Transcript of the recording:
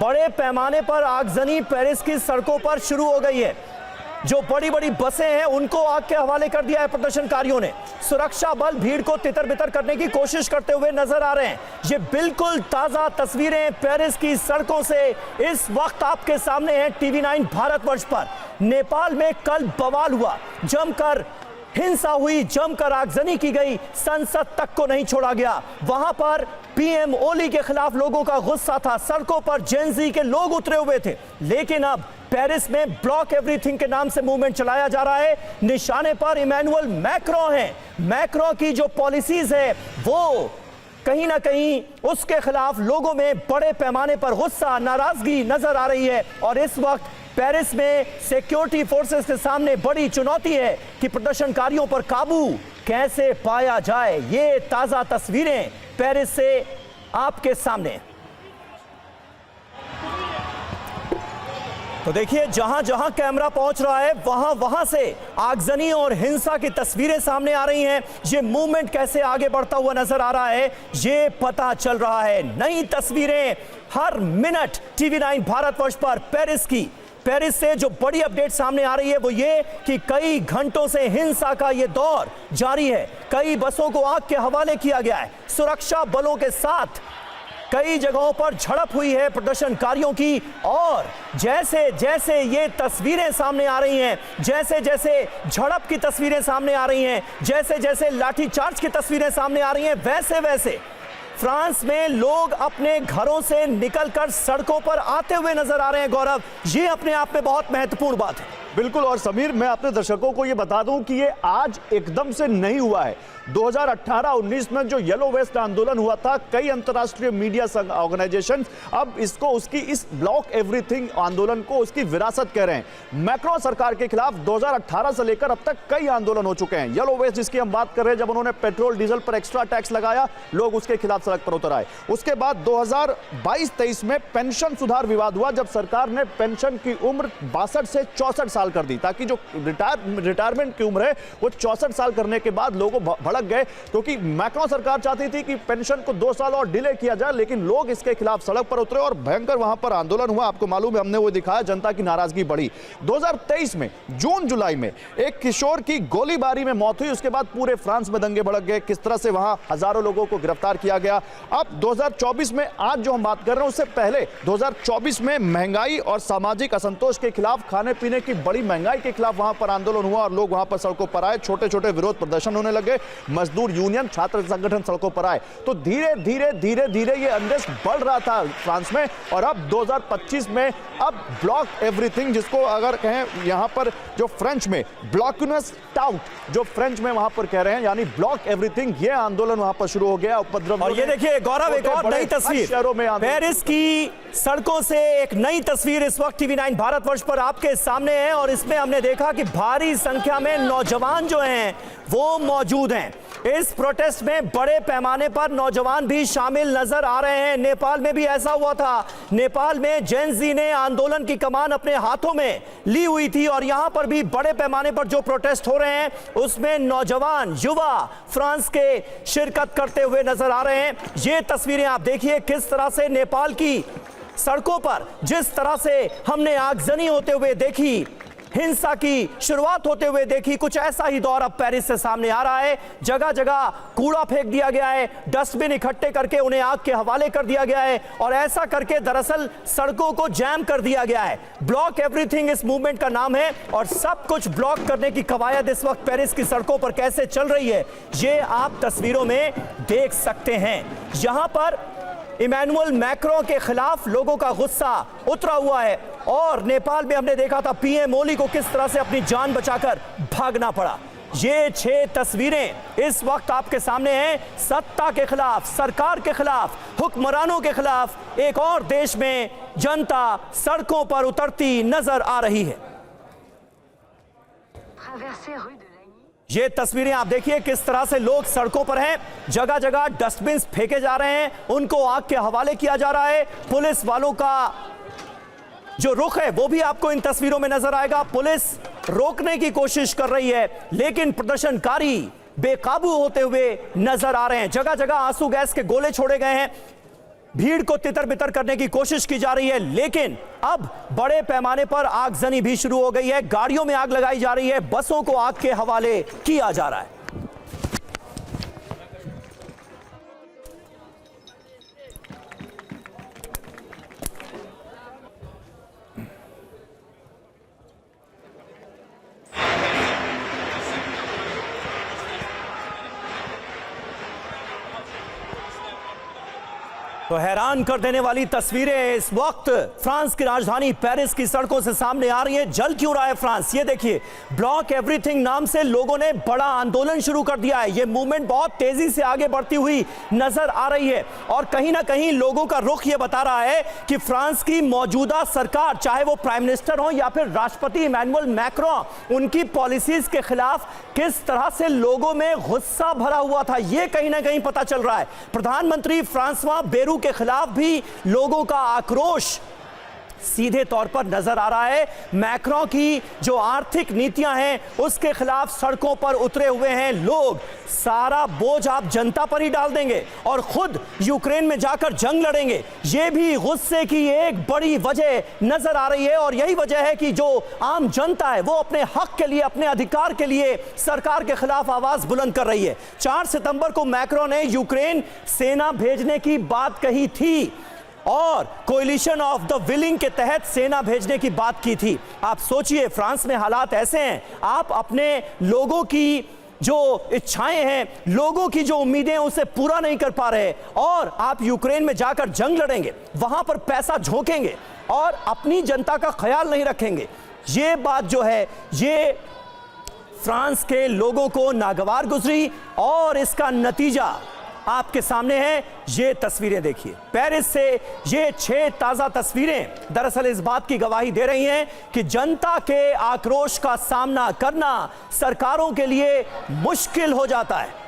बड़े पैमाने पर आगजनी पेरिस की सड़कों पर शुरू हो गई है। जो बड़ी बड़ी बसें हैं उनको आग के हवाले कर दिया है प्रदर्शनकारियों ने। सुरक्षा बल भीड़ को तितर बितर करने की कोशिश करते हुए नजर आ रहे हैं। ये बिल्कुल ताजा तस्वीरें पेरिस की सड़कों से इस वक्त आपके सामने हैं TV9 भारतवर्ष पर। नेपाल में कल बवाल हुआ, जमकर हिंसा हुई, जमकर आगजनी की गई, संसद तक को नहीं छोड़ा गया। वहां पर PM ओली के खिलाफ लोगों का गुस्सा था, सड़कों पर जेनजी के लोग उतरे हुए थे। लेकिन अब पेरिस में ब्लॉक एवरीथिंग के नाम से मूवमेंट चलाया जा रहा है। निशाने पर इमैनुअल मैक्रो हैं। मैक्रो की जो पॉलिसीज है वो कहीं ना कहीं उसके खिलाफ लोगों में बड़े पैमाने पर गुस्सा, नाराजगी नजर आ रही है। और इस वक्त पेरिस में सिक्योरिटी फोर्सेस के सामने बड़ी चुनौती है कि प्रदर्शनकारियों पर काबू कैसे पाया जाए। ये ताजा तस्वीरें पेरिस से आपके सामने। तो देखिए, जहां जहां कैमरा पहुंच रहा है वहां वहां से आगजनी और हिंसा की तस्वीरें सामने आ रही हैं। ये मूवमेंट कैसे आगे बढ़ता हुआ नजर आ रहा है ये पता चल रहा है। नई तस्वीरें हर मिनट TV9 भारतवर्ष पर पेरिस की। पेरिस से जो बड़ी अपडेट सामने आ रही है वो ये कि कई घंटों से हिंसा का ये दौर जारी है। कई बसों को आग के हवाले किया गया है। सुरक्षा बलों के साथ कई जगहों पर झड़प हुई है प्रदर्शनकारियों की। और जैसे जैसे ये तस्वीरें सामने आ रही हैं, जैसे जैसे झड़प की तस्वीरें सामने आ रही हैं, जैसे जैसे लाठीचार्ज की तस्वीरें सामने आ रही हैं, वैसे वैसे फ्रांस में लोग अपने घरों से निकलकर सड़कों पर आते हुए नजर आ रहे हैं। गौरव, ये अपने आप में बहुत महत्वपूर्ण बात है। बिल्कुल। और समीर, मैं अपने दर्शकों को ये बता दूं कि ये आज एकदम से नहीं हुआ है। 2018-19 में जो येलो वेस्ट आंदोलन हुआ था, कई अंतर्राष्ट्रीय मीडिया ऑर्गेनाइजेशन अब इसको उसकी इस ब्लॉक एवरीथिंग आंदोलन को उसकी विरासत कह रहे हैं। मैक्रो सरकार के खिलाफ 2018 से लेकर अब तक कई आंदोलन हो चुके हैं। येलो वेस्ट जिसकी हम बात कर रहे हैं, जब उन्होंने पेट्रोल डीजल पर एक्स्ट्रा टैक्स लगाया, लोग उसके खिलाफ सड़क पर उतर आए। उसके बाद 2022-23 में पेंशन सुधार विवाद हुआ, जब सरकार ने पेंशन की उम्र 62 से 64 साल कर दी, ताकि जो रिटायरमेंट की उम्र है वो 64 साल करने के बाद लोगों भड़क गए, क्योंकि मैक्रो सरकार चाहती थी कि पेंशन को 2 साल और डिले किया जाए। लेकिन लोग इसके खिलाफ सड़क पर उतरे और भयंकर वहां पर आंदोलन हुआ। आपको मालूम है, हमने वो दिखाया, जनता की नाराजगी बढ़ी। 2023 में जून जुलाई में एक किशोर की गोलीबारी में मौत हुई। उसके बाद पूरे फ्रांस में दंगे भड़क गए, किस तरह से वहां हजारों लोगों को गिरफ्तार किया गया। अब 2024 में आज जो हम बात कर रहे हैं, उससे पहले 2024 में महंगाई और सामाजिक असंतोष के खिलाफ, खाने पीने की बड़ी महंगाई के खिलाफ वहां पर आंदोलन हुआ और लोग वहां पर सड़कों पर आए। छोटे छोटे विरोध प्रदर्शन होने लगे, मजदूर यूनियन, छात्र संगठन सड़कों पर आए। तो धीरे धीरे धीरे धीरे ये अनरेस्ट बढ़ रहा था फ्रांस में। और अब 2025 में अब ब्लॉक एवरीथिंग, जिसको अगर कहें यहां पर जो फ्रेंच में ब्लॉकनेस टाउट, जो फ्रेंच में वहां पर कह रहे हैं, यानी ब्लॉक एवरीथिंग, ये आंदोलन वहां पर शुरू हो गया। उपद्रव। और ये देखिए गौरव, एक और नई तस्वीर शहरों में पेरिस की सड़कों से, एक नई तस्वीर इस वक्त TV9 भारतवर्ष पर आपके सामने है। और इसमें हमने देखा कि भारी संख्या में नौजवान जो हैं वो मौजूद हैं। इस प्रोटेस्ट में बड़े पैमाने पर नौजवान भी शामिल नजर आ रहे हैं। नेपाल में भी ऐसा हुआ था। नेपाल में जेनजी ने आंदोलन की कमान अपने हाथों में ली हुई थी। और यहां पर भी बड़े पैमाने पर जो प्रोटेस्ट हो रहे हैं उसमें नौजवान, युवा फ्रांस के शिरकत करते हुए नजर आ रहे हैं। ये तस्वीरें आप देखिए, किस तरह से नेपाल की सड़कों पर जिस तरह से हमने आगजनी होते हुए देखी, हिंसा की शुरुआत होते हुए देखी, कुछ ऐसा ही दौर अब पेरिस से सामने आ रहा है। जगह जगह कूड़ा फेंक दिया गया है, डस्टबिन इकट्ठे करके उन्हें आग के हवाले कर दिया गया है। और ऐसा करके दरअसल सड़कों को जैम कर दिया गया है। ब्लॉक एवरीथिंग इस मूवमेंट का नाम है। और सब कुछ ब्लॉक करने की कवायद इस वक्त पेरिस की सड़कों पर कैसे चल रही है ये आप तस्वीरों में देख सकते हैं। यहां पर इमैनुअल मैक्रो के खिलाफ लोगों का गुस्सा उतरा हुआ है। और नेपाल में हमने देखा था PM ओली को किस तरह से अपनी जान बचाकर भागना पड़ा। ये 6 तस्वीरें इस वक्त आपके सामने हैं। सत्ता के खिलाफ, सरकार के खिलाफ, हुक्मरानों के खिलाफ एक और देश में जनता सड़कों पर उतरती नजर आ रही है। ये तस्वीरें आप देखिए, किस तरह से लोग सड़कों पर हैं। जगह जगह डस्टबिन फेंके जा रहे हैं, उनको आग के हवाले किया जा रहा है। पुलिस वालों का जो रुख है वो भी आपको इन तस्वीरों में नजर आएगा। पुलिस रोकने की कोशिश कर रही है, लेकिन प्रदर्शनकारी बेकाबू होते हुए नजर आ रहे हैं। जगह जगह आंसू गैस के गोले छोड़े गए हैं। भीड़ को तितर बितर करने की कोशिश की जा रही है, लेकिन अब बड़े पैमाने पर आगजनी भी शुरू हो गई है। गाड़ियों में आग लगाई जा रही है, बसों को आग के हवाले किया जा रहा है। तो हैरान कर देने वाली तस्वीरें इस वक्त फ्रांस की राजधानी पेरिस की सड़कों से सामने आ रही हैं। जल क्यों रहा है फ्रांस? ये देखिए, ब्लॉक एवरीथिंग नाम से लोगों ने बड़ा आंदोलन शुरू कर दिया है। ये मूवमेंट बहुत तेजी से आगे बढ़ती हुई नजर आ रही है और कहीं ना कहीं लोगों का रुख ये बता रहा है कि फ्रांस की मौजूदा सरकार, चाहे वो प्राइम मिनिस्टर हो या फिर राष्ट्रपति इमैनुअल मैक्रों, उनकी पॉलिसीज के खिलाफ किस तरह से लोगों में गुस्सा भरा हुआ था, ये कहीं ना कहीं पता चल रहा है। प्रधानमंत्री फ्रांसवा बेरू के खिलाफ भी लोगों का आक्रोश सीधे तौर पर नजर आ रहा है। मैक्रों की जो आर्थिक नीतियां हैं उसके खिलाफ सड़कों पर उतरे हुए हैं लोग। सारा बोझ आप जनता पर ही डाल देंगे और खुद यूक्रेन में जाकर जंग लड़ेंगे, यह भी गुस्से की एक बड़ी वजह नजर आ रही है। और यही वजह है कि जो आम जनता है वो अपने हक के लिए, अपने अधिकार के लिए सरकार के खिलाफ आवाज बुलंद कर रही है। 4 सितंबर को मैक्रों ने यूक्रेन सेना भेजने की बात कही थी और कोलिशन ऑफ द विलिंग के तहत सेना भेजने की बात की थी। आप सोचिए, फ्रांस में हालात ऐसे हैं, आप अपने लोगों की जो इच्छाएं हैं, लोगों की जो उम्मीदें हैं उसे पूरा नहीं कर पा रहे और आप यूक्रेन में जाकर जंग लड़ेंगे, वहां पर पैसा झोंकेंगे और अपनी जनता का ख्याल नहीं रखेंगे। ये बात जो है ये फ्रांस के लोगों को नागवार गुजरी और इसका नतीजा आपके सामने है। ये तस्वीरें देखिए, पेरिस से ये 6 ताजा तस्वीरें दरअसल इस बात की गवाही दे रही हैं कि जनता के आक्रोश का सामना करना सरकारों के लिए मुश्किल हो जाता है।